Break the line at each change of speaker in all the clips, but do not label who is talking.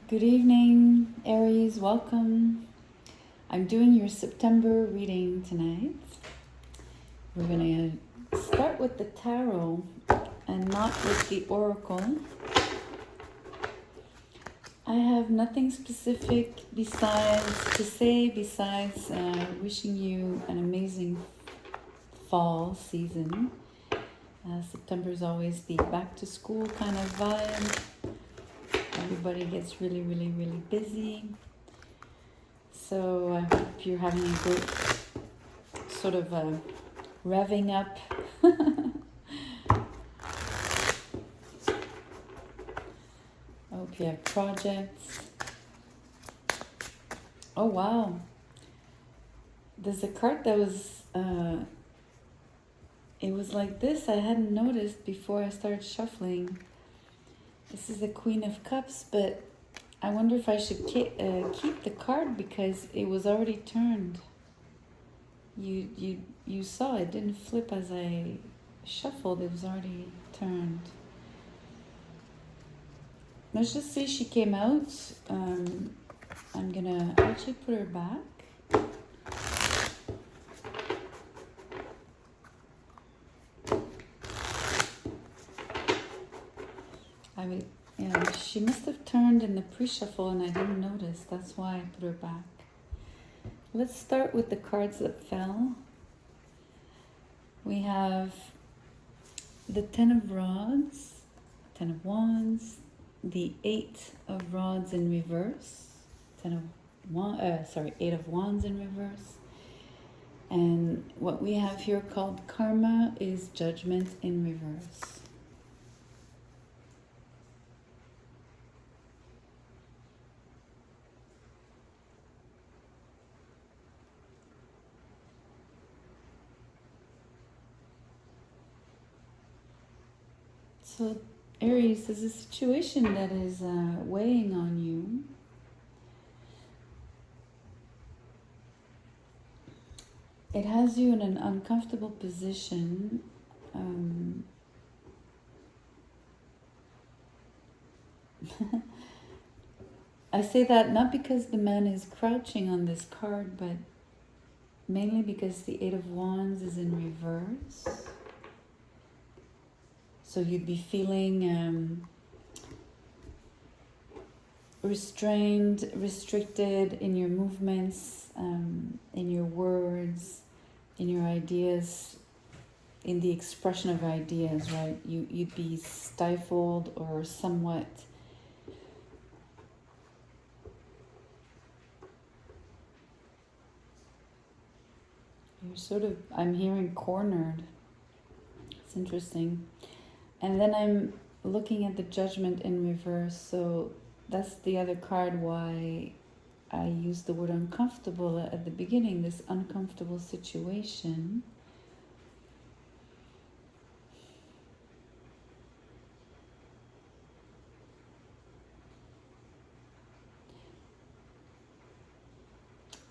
Good evening, Aries. Welcome. I'm doing your September reading tonight. We're going to start with the tarot and not with the oracle. I have nothing specific besides wishing you an amazing fall season. September is always the back to school kind of vibe. Everybody gets really, really, really busy. So I hope you're having a good sort of revving up. I hope you have projects. Oh wow. There's a card that was, it was like this. I hadn't noticed before I started shuffling. This is the Queen of Cups, but I wonder if I should keep the card because it was already turned. You saw it didn't flip as I shuffled. It was already turned. Let's just say she came out. I'm gonna actually put her back. Yeah, she must have turned in the pre-shuffle and I didn't notice. That's why I put her back. Let's start with the cards that fell. We have the Ten of Rods, Ten of Wands, the Eight of Rods in reverse, Eight of Wands in reverse. And what we have here called Karma is Judgment in reverse. So, Aries, there's a situation that is weighing on you. It has you in an uncomfortable position. I say that not because the man is crouching on this card, but mainly because the Eight of Wands is in reverse. So you'd be feeling restrained, restricted in your movements, in your words, in your ideas, in the expression of ideas, right? You'd be stifled or somewhat you're sort of, I'm hearing cornered. It's interesting. And then I'm looking at the Judgment in reverse. So that's the other card why I used the word uncomfortable at the beginning, this uncomfortable situation.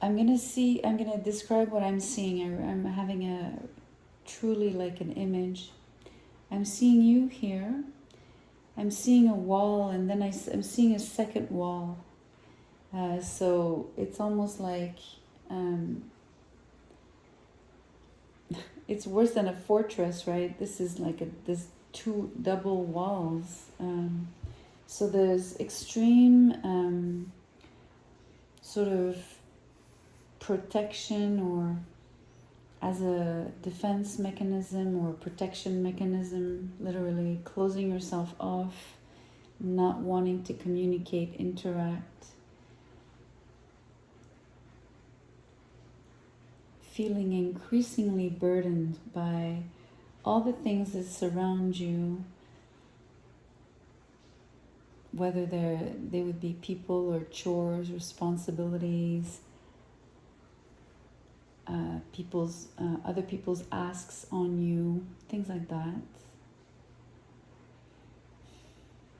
I'm going to describe what I'm seeing. I'm having a truly like an image. I'm seeing you here. I'm seeing a wall, and then I'm seeing a second wall. So it's almost like it's worse than a fortress, right? This is like this two double walls. So there's extreme sort of protection or as a defense mechanism or protection mechanism, literally closing yourself off, not wanting to communicate, interact, feeling increasingly burdened by all the things that surround you, whether they would be people or chores, responsibilities, other people's asks on you, things like that.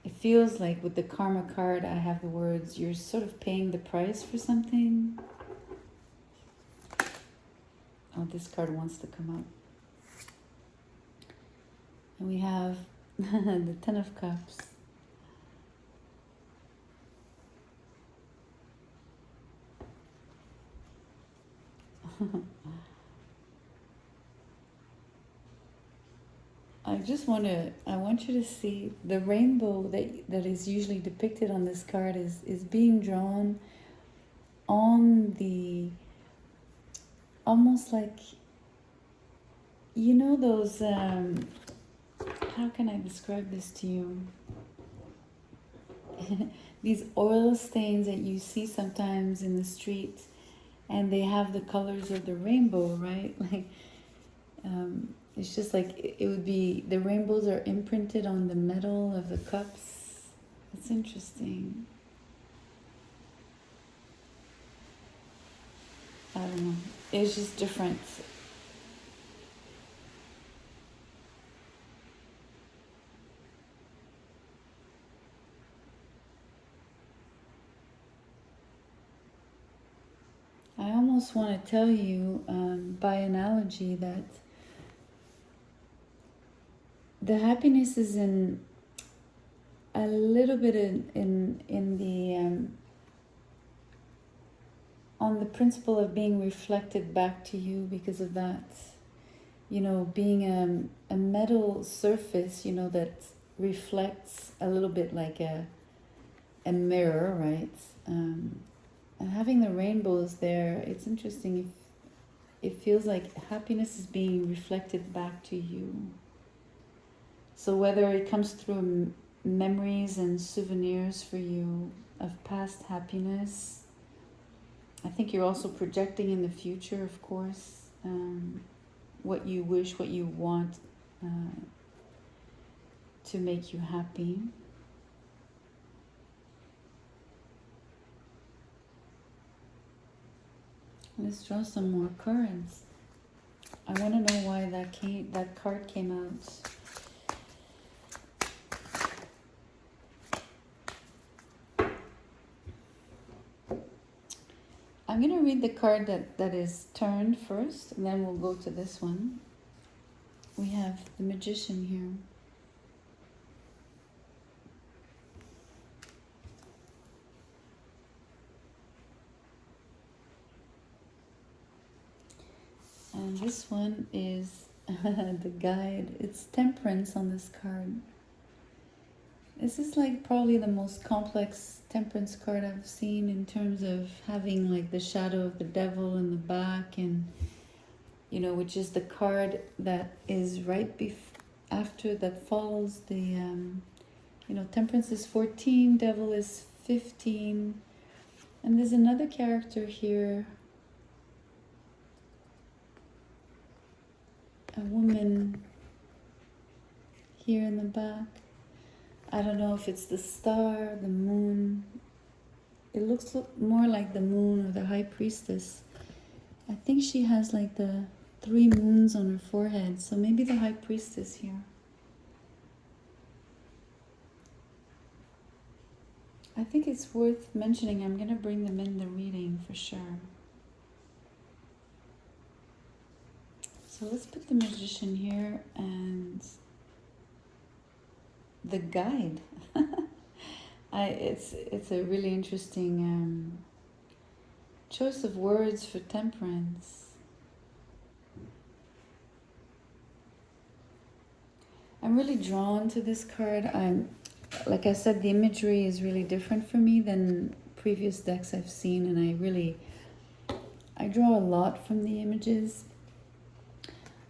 It feels like with the Karma card, I have the words, you're sort of paying the price for something. Oh, this card wants to come out. And we have the Ten of Cups. I want you to see the rainbow that is usually depicted on this card is being drawn on the, almost like, you know those, how can I describe this to you? These oil stains that you see sometimes in the street, and they have the colors of the rainbow, right? Like, it's just like it would be, the rainbows are imprinted on the metal of the cups. It's interesting. I don't know. It's just different. I almost want to tell you, by analogy, that the happiness is in a little bit in the on the principle of being reflected back to you because of that. You know, being a metal surface, you know, that reflects a little bit like a mirror, right? And having the rainbows there, it's interesting. It feels like happiness is being reflected back to you. So whether it comes through memories and souvenirs for you of past happiness, I think you're also projecting in the future, of course, what you wish, what you want to make you happy. Let's draw some more cards. I want to know why that card came out. I'm going to read the card that is turned first, and then we'll go to this one. We have the Magician here. And this one is the guide. It's Temperance on this card. This is like probably the most complex temperance card I've seen, in terms of having like the shadow of the devil in the back, and you know, which is the card that is right after, that follows the you know, temperance is 14, devil is 15, and there's another character here, a woman here in the back. I don't know if it's the star, the moon. It looks more like the moon or the high priestess. I think she has like the 3 moons on her forehead, so maybe the high priestess here. I think it's worth mentioning. I'm going to bring them in the reading for sure. So let's put the Magician here and the guide. It's a really interesting choice of words for temperance. I'm really drawn to this card. Like I said, the imagery is really different for me than previous decks I've seen, and I draw a lot from the images.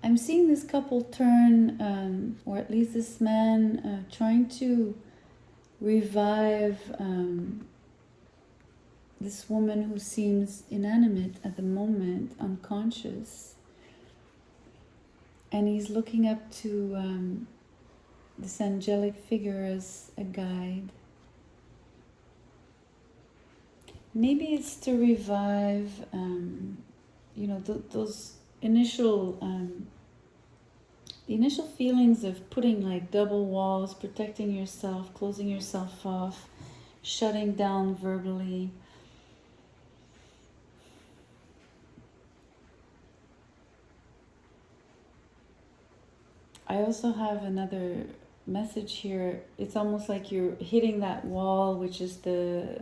I'm seeing this couple turn, or at least this man trying to revive this woman who seems inanimate at the moment, unconscious. And he's looking up to this angelic figure as a guide. Maybe it's to revive, you know, those initial the initial feelings of putting like double walls, protecting yourself, closing yourself off, shutting down verbally. I also have another message here. It's almost like you're hitting that wall, which is the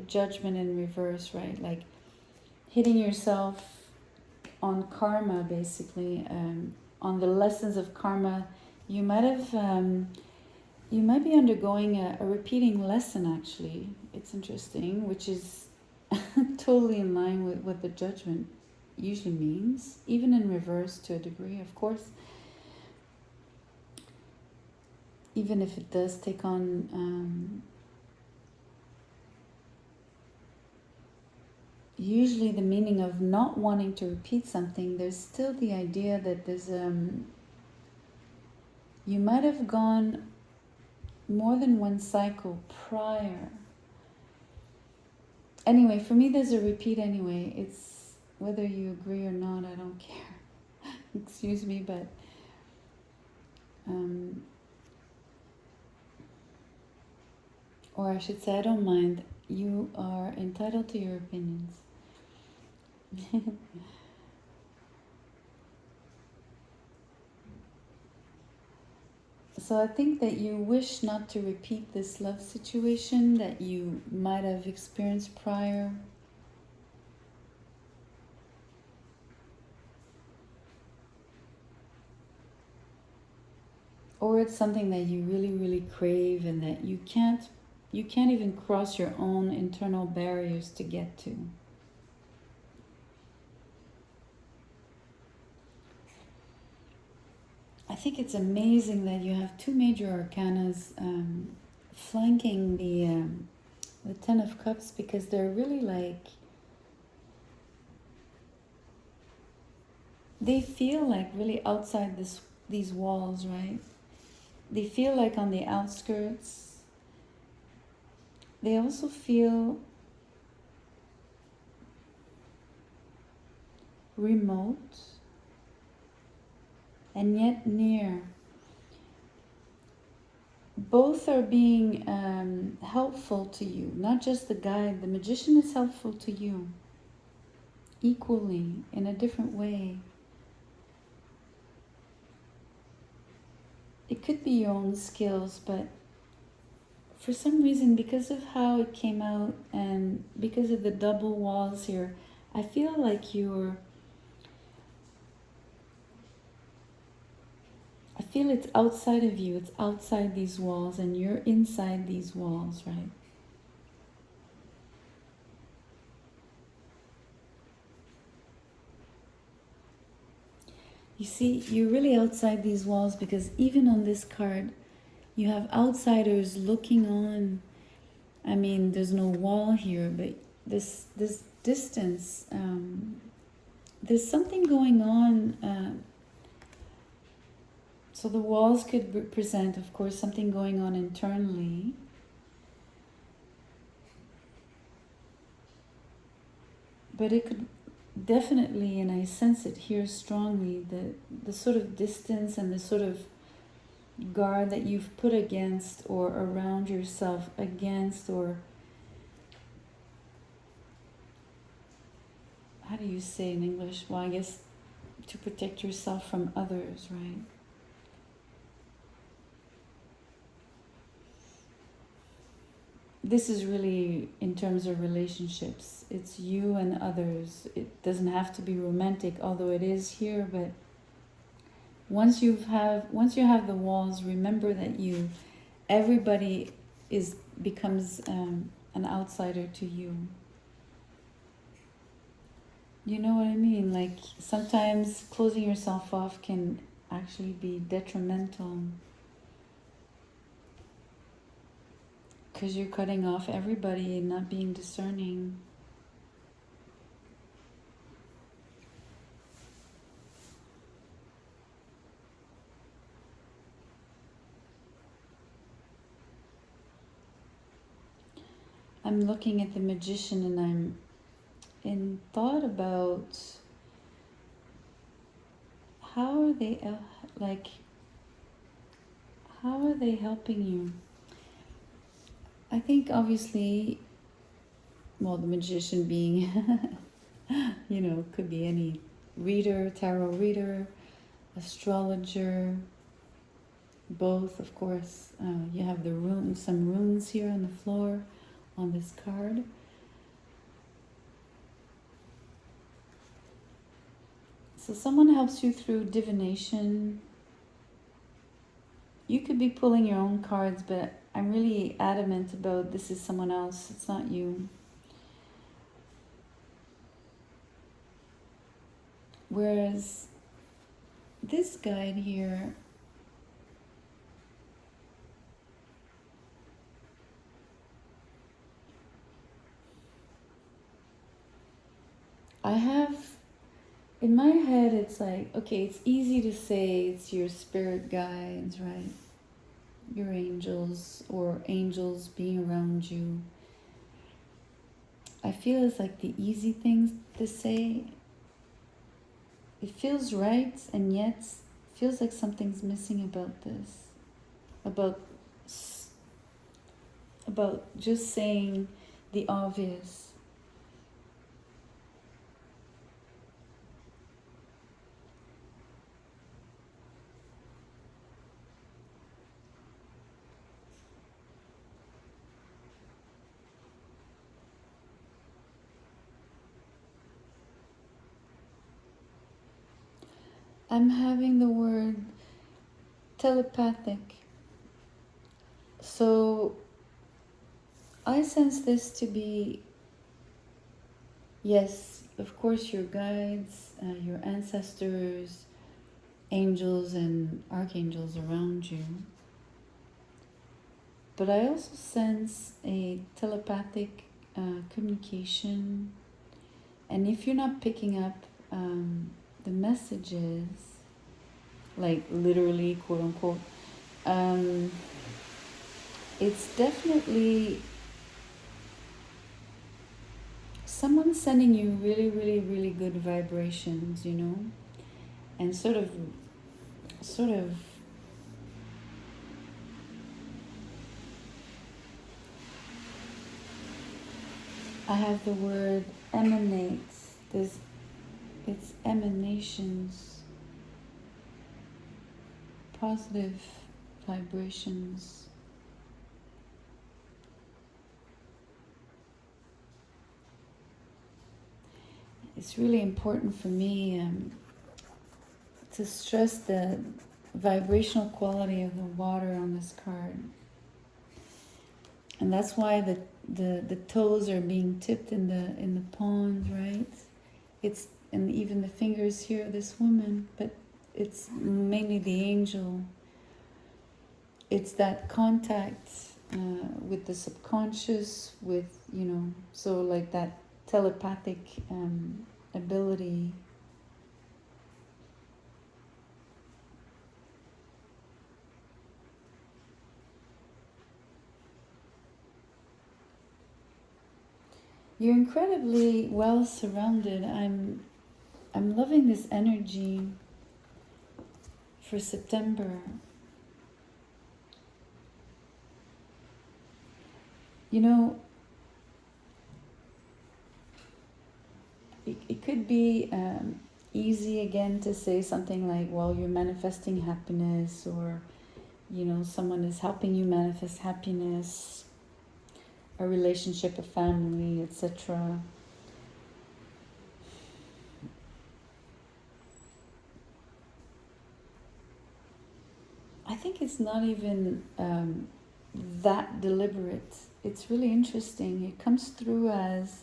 judgment in reverse, right? Like hitting yourself on karma, basically, on the lessons of karma. You might have, you might be undergoing a repeating lesson, actually. It's interesting, which is totally in line with what the judgment usually means, even in reverse to a degree, of course. Even if it does take on usually the meaning of not wanting to repeat something, there's still the idea that there's you might have gone more than one cycle prior. Anyway, for me there's a repeat anyway. It's whether you agree or not, I don't care. Excuse me, but or I should say, I don't mind. You are entitled to your opinions. So I think that you wish not to repeat this love situation that you might have experienced prior. Or it's something that you really, really crave and that you can't even cross your own internal barriers to get to. I think it's amazing that you have two major arcanas flanking the Ten of Cups, because they're really like, they feel like really outside these walls, right? They feel like on the outskirts. They also feel remote and yet near. Both are being helpful to you, not just the guide. The Magician is helpful to you equally in a different way. It could be your own skills, but for some reason, because of how it came out and because of the double walls here, I feel like I feel it's outside of you, it's outside these walls, and you're inside these walls, right? You see, you're really outside these walls because even on this card, you have outsiders looking on. I mean, there's no wall here, but this distance, there's something going on. So the walls could represent, of course, something going on internally. But it could definitely, and I sense it here strongly, the sort of distance and the sort of guard that you've put against or around yourself against, or how do you say in English? Well, I guess to protect yourself from others, right? This is really in terms of relationships. It's you and others. It doesn't have to be romantic, although it is here, but once you have the walls, remember that everybody becomes an outsider to you. You know what I mean? Like sometimes closing yourself off can actually be detrimental, because you're cutting off everybody and not being discerning. I'm looking at the Magician and I'm in thought about how are they helping you? I think obviously, well, the Magician being, could be any reader, tarot reader, astrologer, both, of course. You have some runes here on the floor on this card. So someone helps you through divination. You could be pulling your own cards, but I'm really adamant about this is someone else. It's not you. Whereas this guide here, I have, in my head, it's like, okay, it's easy to say it's your spirit guides, right? Your angels or angels being around you. I feel it's like the easy things to say. It feels right, and yet feels like something's missing about this. About just saying the obvious. I'm having the word telepathic. So I sense this to be, yes, of course, your guides, your ancestors, angels and archangels around you. But I also sense a telepathic communication. And if you're not picking up the messages, like literally, quote unquote, it's definitely someone sending you really, really, really good vibrations, you know, and sort of I have the word emanates. It's emanations, positive vibrations. It's really important for me to stress the vibrational quality of the water on this card. And that's why the toes are being tipped in the pond, right? It's, and even the fingers here of this woman, but it's mainly the angel. It's that contact with the subconscious, with, you know, so like that telepathic ability. You're incredibly well surrounded. I'm loving this energy for September. You know, it could be easy again to say something like, well, you're manifesting happiness, or, you know, someone is helping you manifest happiness, a relationship, a family, etc. I think it's not even that deliberate. It's really interesting. It comes through as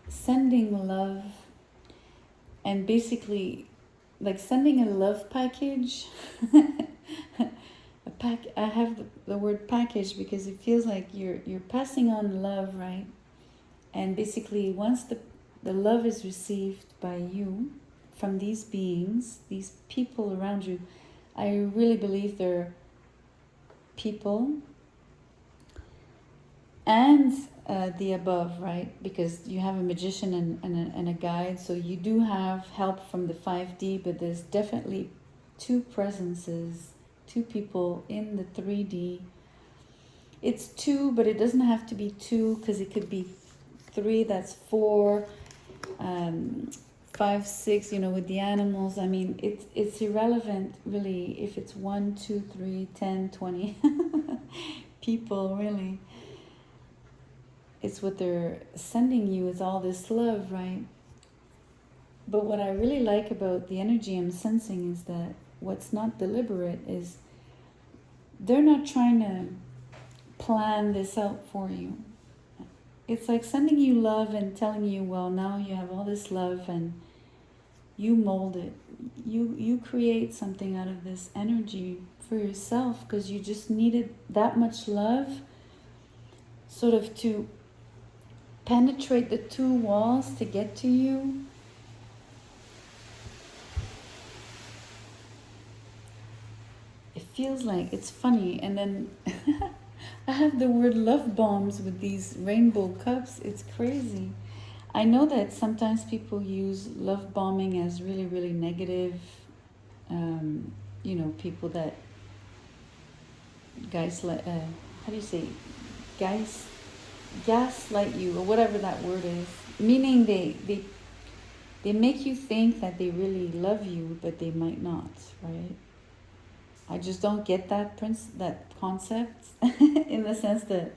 sending love, and basically like sending a love package. I have the word package because it feels like you're passing on love, right? And basically once the love is received by you from these beings, these people around you, I really believe they're people and the above, right? Because you have a magician and a guide, so you do have help from the 5D, but there's definitely two presences, two people in the 3D. It's two, but it doesn't have to be two, because it could be three, that's four, 5, 6, you know, with the animals. I mean, it's irrelevant really if it's 1, 2, 3, 10, 20 people, really. It's what they're sending you is all this love, right? But what I really like about the energy I'm sensing is that what's not deliberate is they're not trying to plan this out for you. It's like sending you love and telling you, well, now you have all this love and you mold it. You create something out of this energy for yourself because you just needed that much love sort of to penetrate the 2 walls to get to you. It feels like it's funny. And then I have the word love bombs with these rainbow cups. It's crazy. I know that sometimes people use love bombing as really, really negative. You know, people that how do you say, gaslight you or whatever that word is. Meaning they make you think that they really love you, but they might not, right? I just don't get that concept in the sense that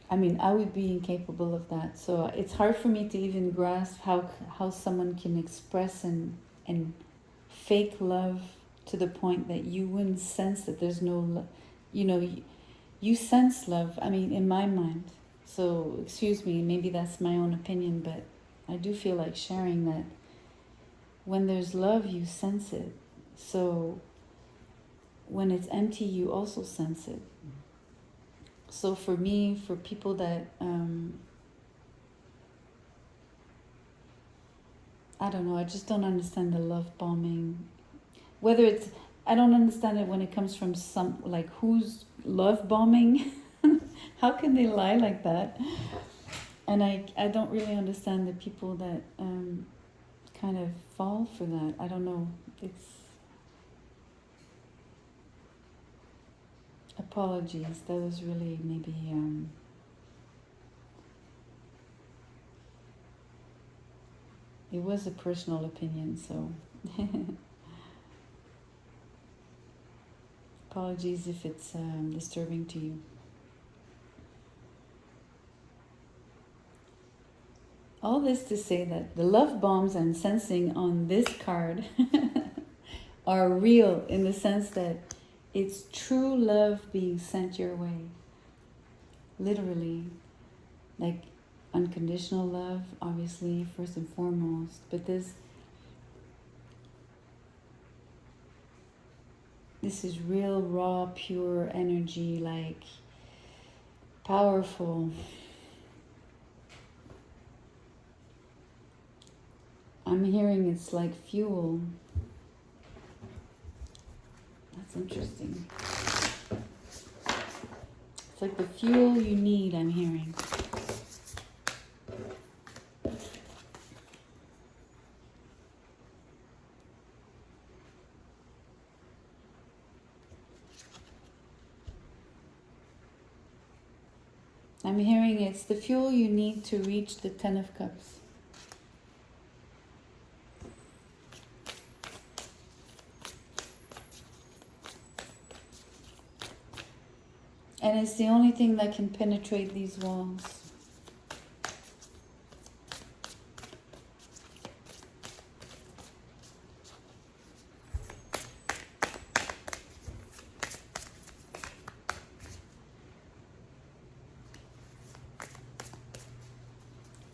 I mean, I would be incapable of that. So it's hard for me to even grasp how someone can express and fake love to the point that you wouldn't sense that there's no love. You know, you sense love, I mean, in my mind. So, excuse me, maybe that's my own opinion, but I do feel like sharing that when there's love, you sense it. So when it's empty, you also sense it. So for me, for people that, I don't know, I just don't understand the love bombing. Whether it's, I don't understand it when it comes from like who's love bombing? How can they lie like that? And I don't really understand the people that kind of fall for that. I don't know. It's apologies. That was really maybe it was a personal opinion, so apologies if it's disturbing to you. All this to say that the love bombs I'm sensing on this card are real in the sense that it's true love being sent your way. Literally. Like unconditional love, obviously, first and foremost. But this is real, raw, pure energy, like powerful. I'm hearing it's like fuel. That's interesting. It's like the fuel you need, I'm hearing. I'm hearing it's the fuel you need to reach the 10 of Cups. And it's the only thing that can penetrate these walls.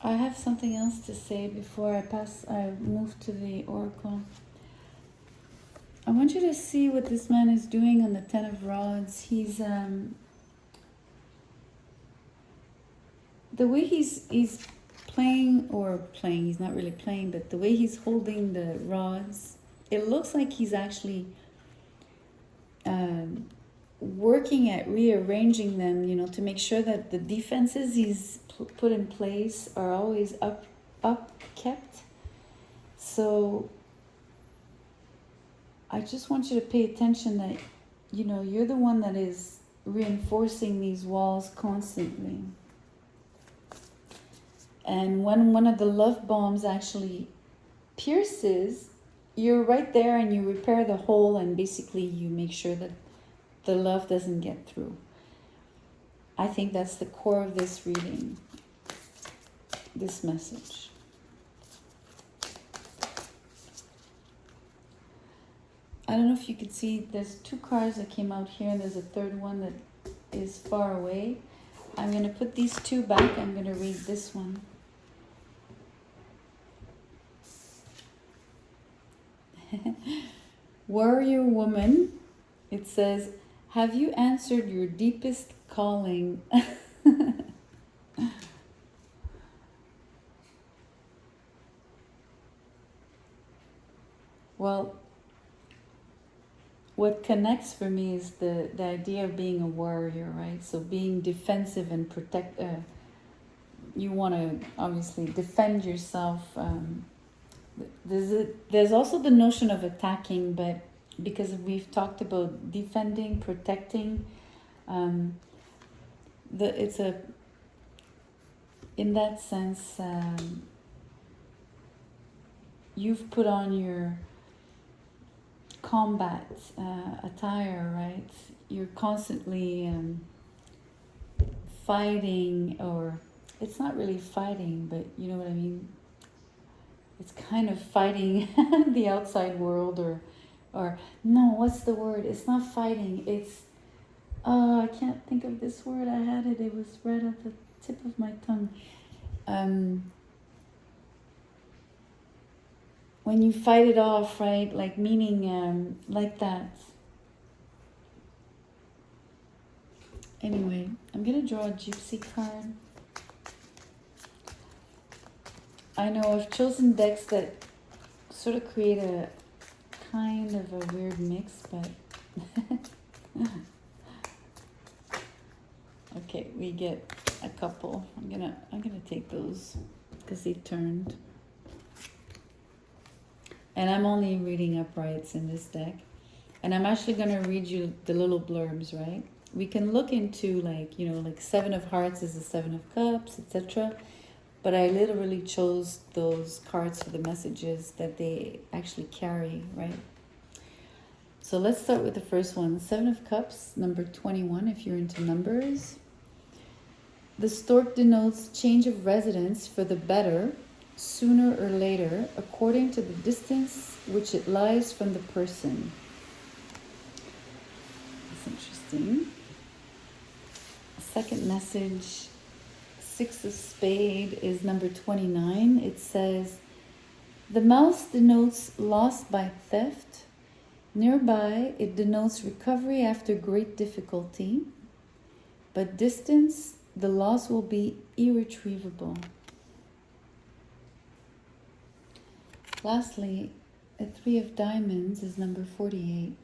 I have something else to say before I move to the Oracle. I want you to see what this man is doing on the 10 of Rods. He's the way he's playing, he's not really playing, but the way he's holding the rods, it looks like he's actually working at rearranging them, you know, to make sure that the defenses he's put in place are always up kept. So I just want you to pay attention that, you know, you're the one that is reinforcing these walls constantly. And when one of the love bombs actually pierces, you're right there and you repair the hole, and basically you make sure that the love doesn't get through. I think that's the core of this reading, this message. I don't know if you can see, there's two cards that came out here and there's a third one that is far away. I'm going to put these two back. I'm going to read this one. Warrior woman, it says, have you answered your deepest calling? Well, what connects for me is the idea of being a warrior, right? So being defensive and protect. You want to obviously defend yourself. There's also the notion of attacking, but because we've talked about defending, protecting, it's a, in that sense, you've put on your combat attire, right? You're constantly fighting, or it's not really fighting, but you know what I mean? It's kind of fighting the outside world, or no, what's the word? It's not fighting. It's, I can't think of this word. I had it. It was right at the tip of my tongue. When you fight it off, right? Like meaning, like that. Anyway, I'm gonna draw a gypsy card. I know I've chosen decks that sort of create a kind of a weird mix, but okay, we get a couple. I'm gonna take those because they turned. And I'm only reading uprights in this deck. And I'm actually gonna read you the little blurbs, right? We can look into like, you know, like Seven of Hearts is the Seven of Cups, etc. But I literally chose those cards for the messages that they actually carry, right? So let's start with the first one. Seven of Cups, number 21, if you're into numbers. The stork denotes change of residence for the better, sooner or later, according to the distance which it lies from the person. That's interesting. Second message, Six of Spades is number 29. It says, the mouse denotes loss by theft. Nearby, it denotes recovery after great difficulty. But distance, the loss will be irretrievable. Lastly, a Three of Diamonds is number 48.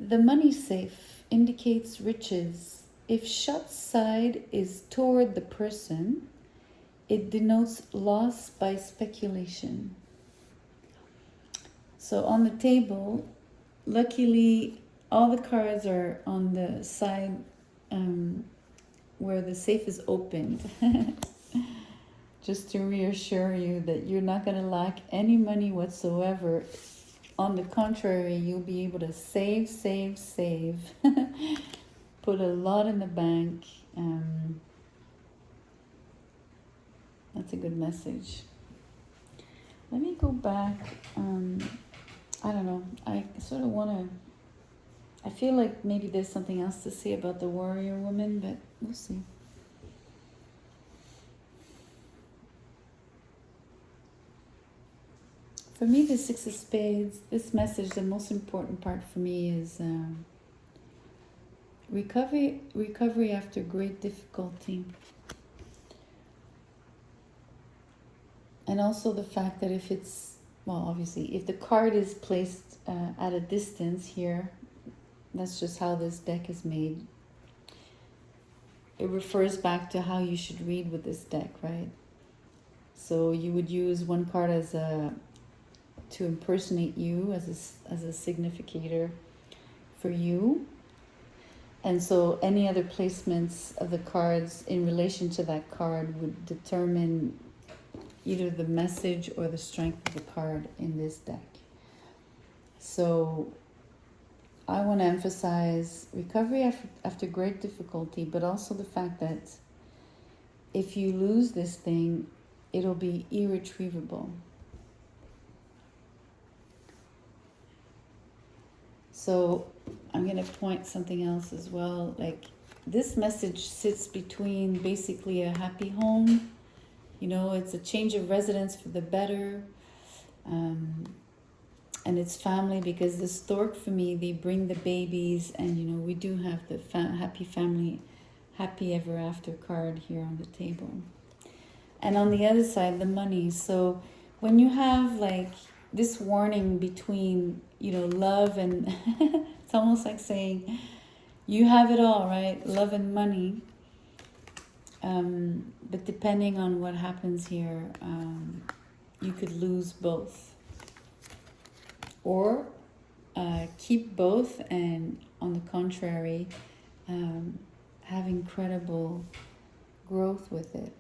The money safe indicates riches. If shut side is toward the person, it denotes loss by speculation. So on the table, luckily, all the cards are on the side where the safe is opened. Just to reassure you that you're not going to lack any money whatsoever. On the contrary, you'll be able to save. Put a lot in the bank. That's a good message. Let me go back. I don't know. I sort of want to... I feel like maybe there's something else to say about the warrior woman, but we'll see. For me, the Six of Spades, this message, the most important part for me is recovery after great difficulty. And also the fact that if it's, well, obviously, if the card is placed at a distance here, that's just how this deck is made. It refers back to how you should read with this deck, right? So you would use one card as to impersonate you as a significator for you. And so any other placements of the cards in relation to that card would determine either the message or the strength of the card in this deck. So I want to emphasize recovery after great difficulty, but also the fact that if you lose this thing, it'll be irretrievable. So I'm going to point something else as well. Like, this message sits between basically a happy home, you know, it's a change of residence for the better, and it's family, because the stork for me, they bring the babies, and you know, we do have the happy family, happy ever after card here on the table. And on the other side, the money. So when you have like this warning between, you know, love and it's almost like saying you have it all, right? Love and money. But depending on what happens here, you could lose both. Or keep both, and on the contrary, have incredible growth with it.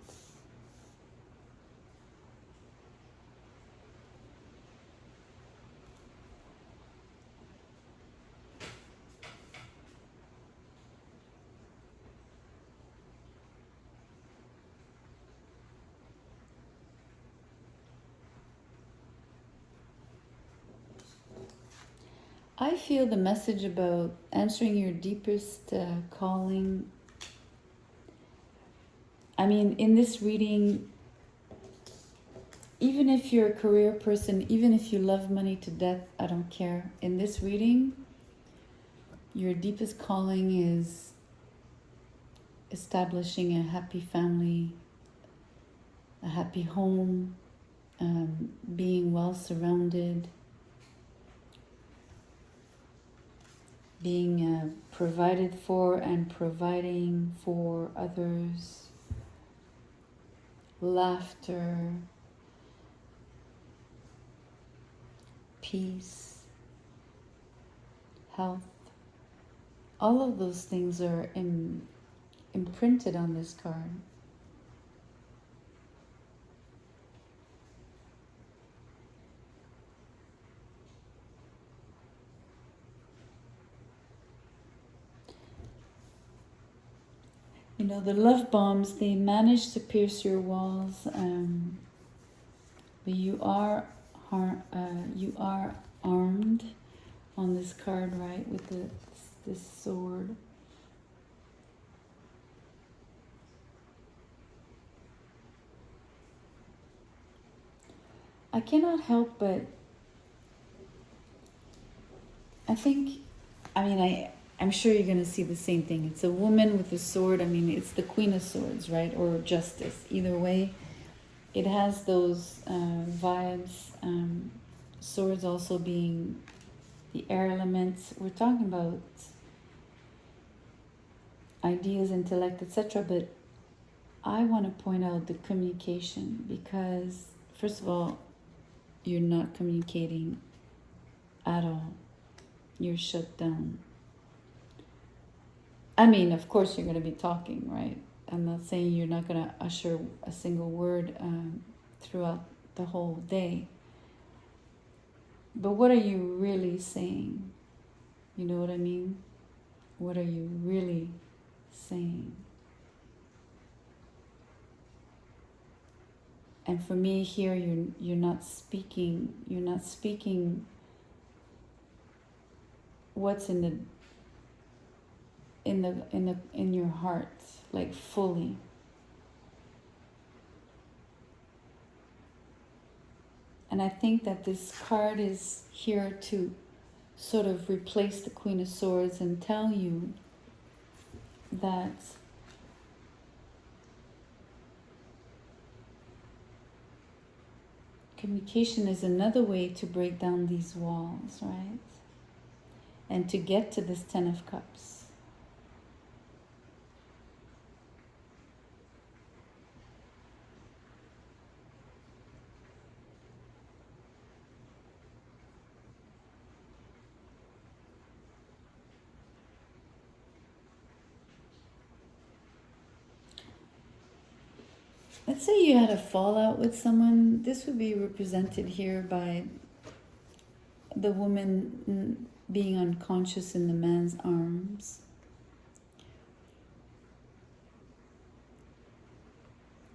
I feel the message about answering your deepest calling. I mean, in this reading, even if you're a career person, even if you love money to death, I don't care. In this reading, your deepest calling is establishing a happy family, a happy home, being well surrounded, being provided for and providing for others, laughter, peace, health. All of those things are imprinted on this card. You know, the love bombs, they manage to pierce your walls, but you are armed on this card, right, with this sword. I cannot help but I'm sure you're going to see the same thing. It's a woman with a sword. I mean, it's the Queen of Swords, right? Or Justice. Either way, it has those vibes. Swords also being the air elements. We're talking about ideas, intellect, etc. But I want to point out the communication, because, first of all, you're not communicating at all. You're shut down. I mean, of course, you're going to be talking, right? I'm not saying you're not going to usher a single word throughout the whole day. But what are you really saying? You know what I mean? What are you really saying? And for me here, you're not speaking. You're not speaking what's in your heart, like fully. And I think that this card is here to sort of replace the Queen of Swords and tell you that communication is another way to break down these walls, right? And to get to this Ten of Cups. Let's say you had a fallout with someone. This would be represented here by the woman being unconscious in the man's arms.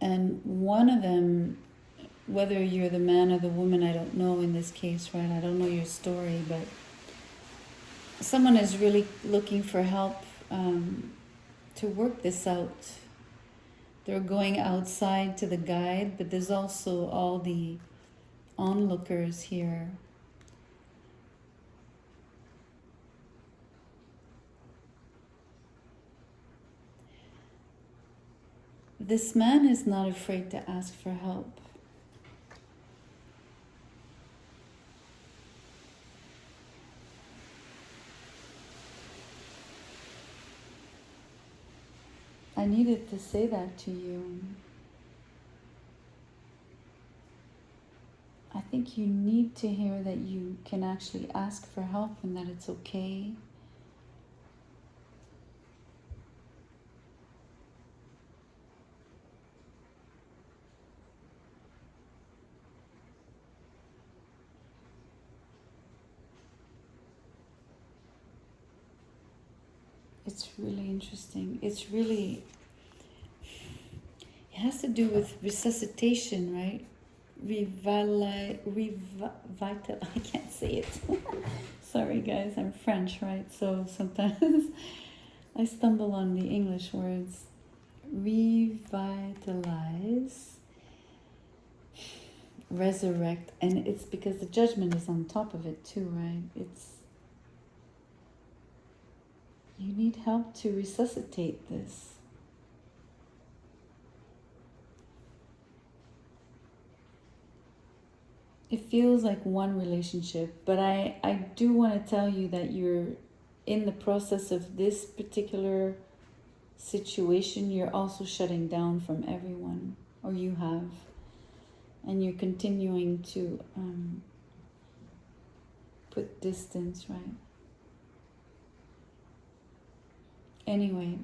And one of them, whether you're the man or the woman, I don't know in this case, right? I don't know your story, but someone is really looking for help to work this out. They're going outside to the guide, but there's also all the onlookers here. This man is not afraid to ask for help. I needed to say that to you. I think you need to hear that you can actually ask for help and that it's okay. It's really interesting. It has to do with resuscitation, right? I can't say it. Sorry guys, I'm French, right? So sometimes I stumble on the English words. Revitalize, resurrect, and it's because the judgment is on top of it too, right? You need help to resuscitate this. It feels like one relationship, but I do want to tell you that you're in the process of this particular situation. You're also shutting down from everyone, or you have, and you're continuing to put distance, right? Anyway,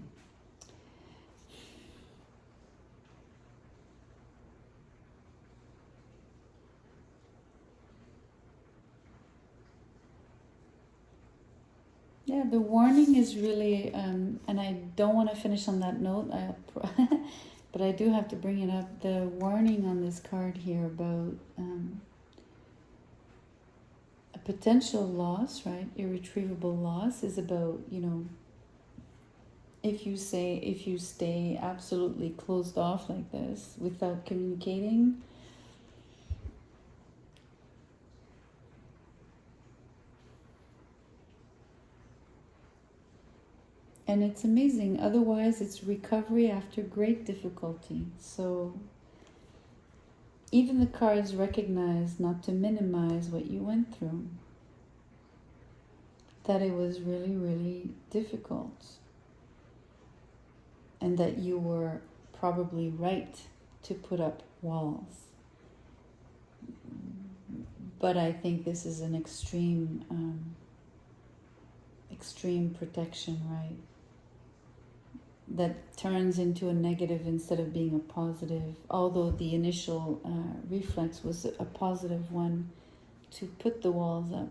yeah, the warning is really, and I don't want to finish on that note, but I do have to bring it up. The warning on this card here about a potential loss, right? Irretrievable loss is about, if you stay absolutely closed off like this without communicating, and it's amazing. Otherwise, it's recovery after great difficulty. So even the cards recognize not to minimize what you went through, that it was really, really difficult, and that you were probably right to put up walls. But I think this is an extreme protection, right? That turns into a negative instead of being a positive, although the initial reflex was a positive one, to put the walls up.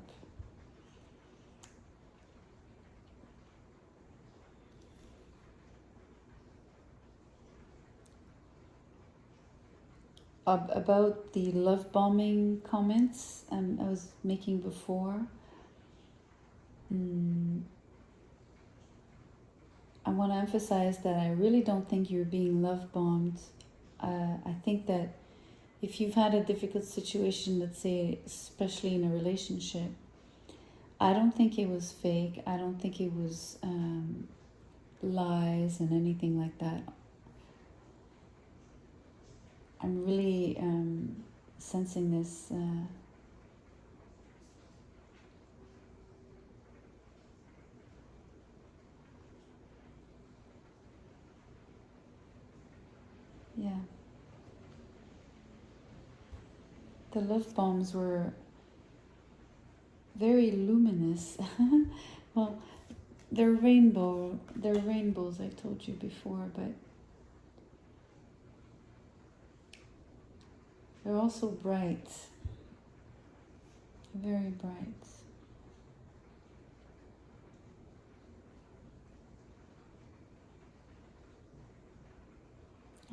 About the love bombing comments I was making before, I want to emphasize that I really don't think you're being love bombed. I think that if you've had a difficult situation, let's say, especially in a relationship, I don't think it was fake. I don't think it was lies and anything like that. I'm really sensing this. Yeah. The love bombs were very luminous. Well, they're rainbows, I told you before, but They're also bright, very bright.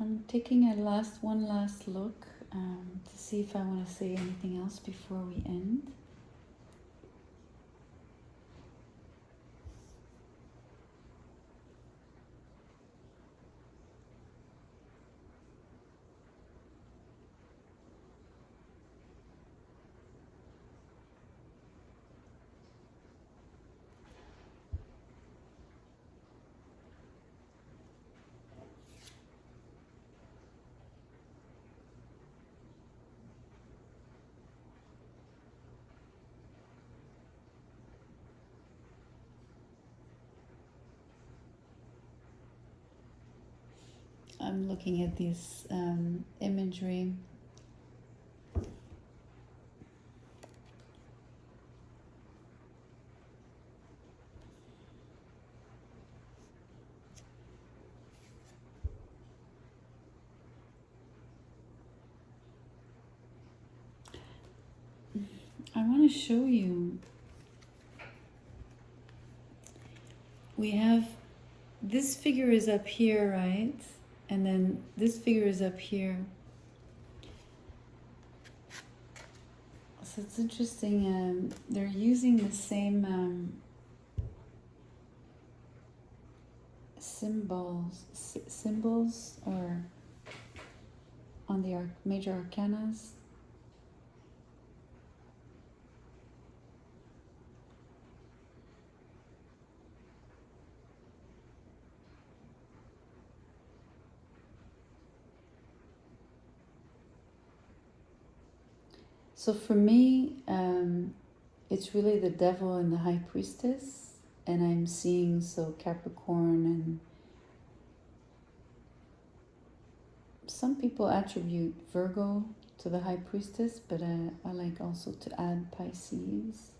I'm taking one last look to see if I want to say anything else before we end. I'm looking at this imagery. I want to show you. We have this figure is up here, right? And then this figure is up here. So it's interesting. They're using the same symbols, or on the major arcanas. So for me, it's really the devil and the high priestess, and I'm seeing Capricorn, and some people attribute Virgo to the high priestess, but I like also to add Pisces.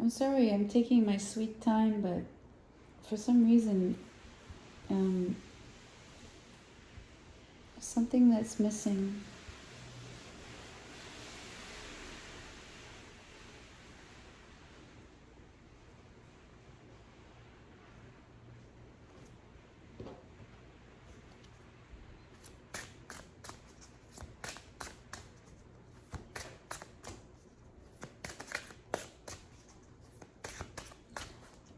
I'm sorry, I'm taking my sweet time, but for some reason, something that's missing.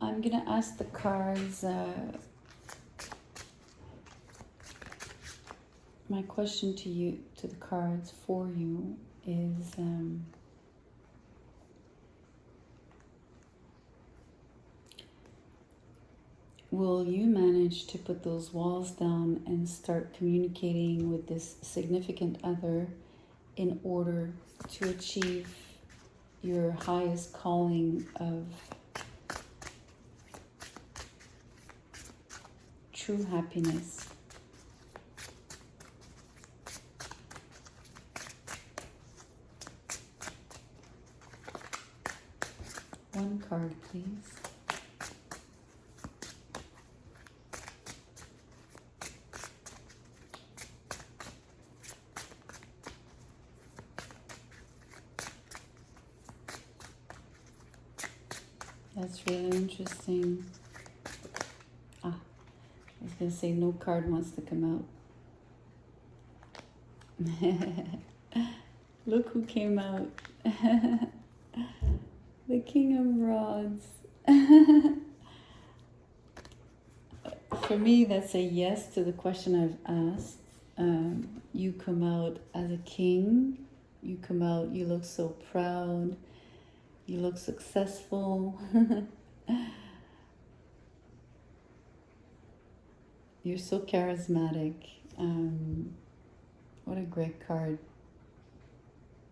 I'm gonna ask the cards. My question to you, to the cards for you, is will you manage to put those walls down and start communicating with this significant other in order to achieve your highest calling of true happiness? One card, please. That's really interesting. I was going to say no card wants to come out. Look who came out. The King of Rods. For me, that's a yes to the question I've asked. You come out as a king. You come out, you look so proud. You look successful. You're so charismatic. What a great card.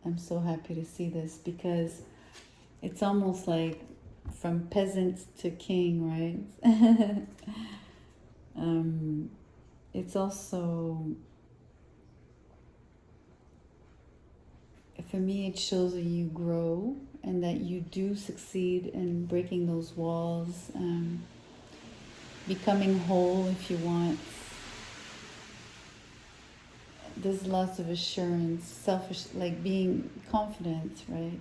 I'm so happy to see this because it's almost like from peasant to king, right? It's also, for me, it shows that you grow and that you do succeed in breaking those walls, becoming whole if you want. There's lots of assurance, like being confident, right?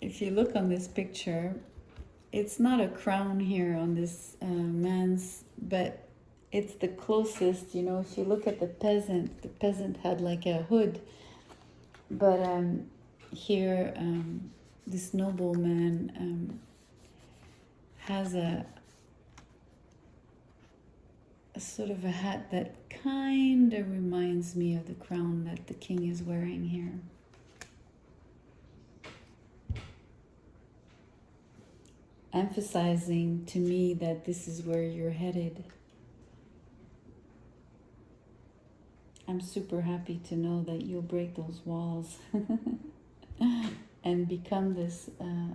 If you look on this picture, it's not a crown here on this man's, but it's the closest, you know. If you look at the peasant had like a hood, but here this nobleman has a sort of a hat that kind of reminds me of the crown that the king is wearing here. Emphasizing to me that this is where you're headed. I'm super happy to know that you'll break those walls and become this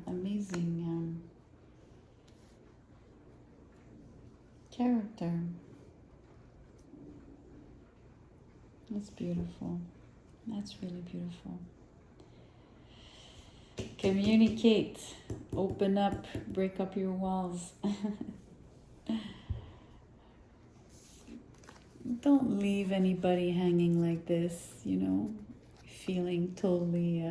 amazing character. That's beautiful. That's really beautiful. Communicate, open up, break up your walls. Don't leave anybody hanging like this, you know, feeling totally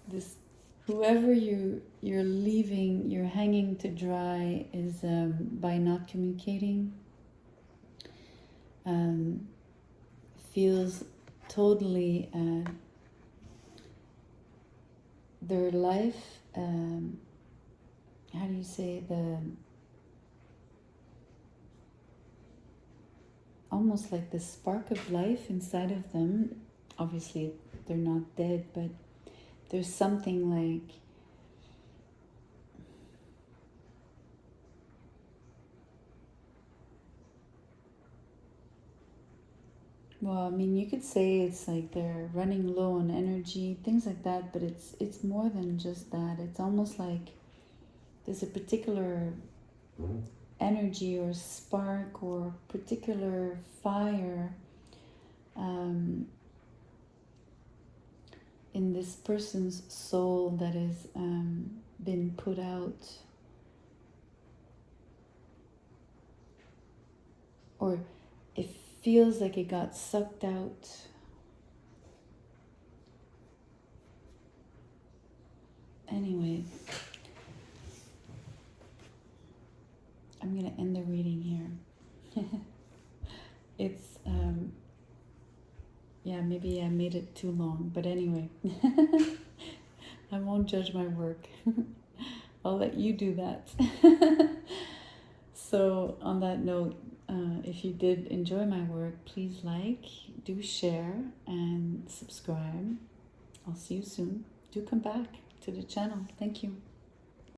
this, whoever you're leaving, you're hanging to dry is by not communicating, feels totally their life, how do you say, almost like the spark of life inside of them. Obviously they're not dead, but there's something like, well, I mean, you could say it's like they're running low on energy, things like that, but it's more than just that. It's almost like there's a particular energy or spark or particular fire in this person's soul that has been put out, or it feels like it got sucked out. Anyway, I'm gonna end the reading here. It's yeah, maybe I made it too long, but anyway, I won't judge my work. I'll let you do that. So on that note, if you did enjoy my work, please like, do share, and subscribe. I'll see you soon. Do come back to the channel. Thank you.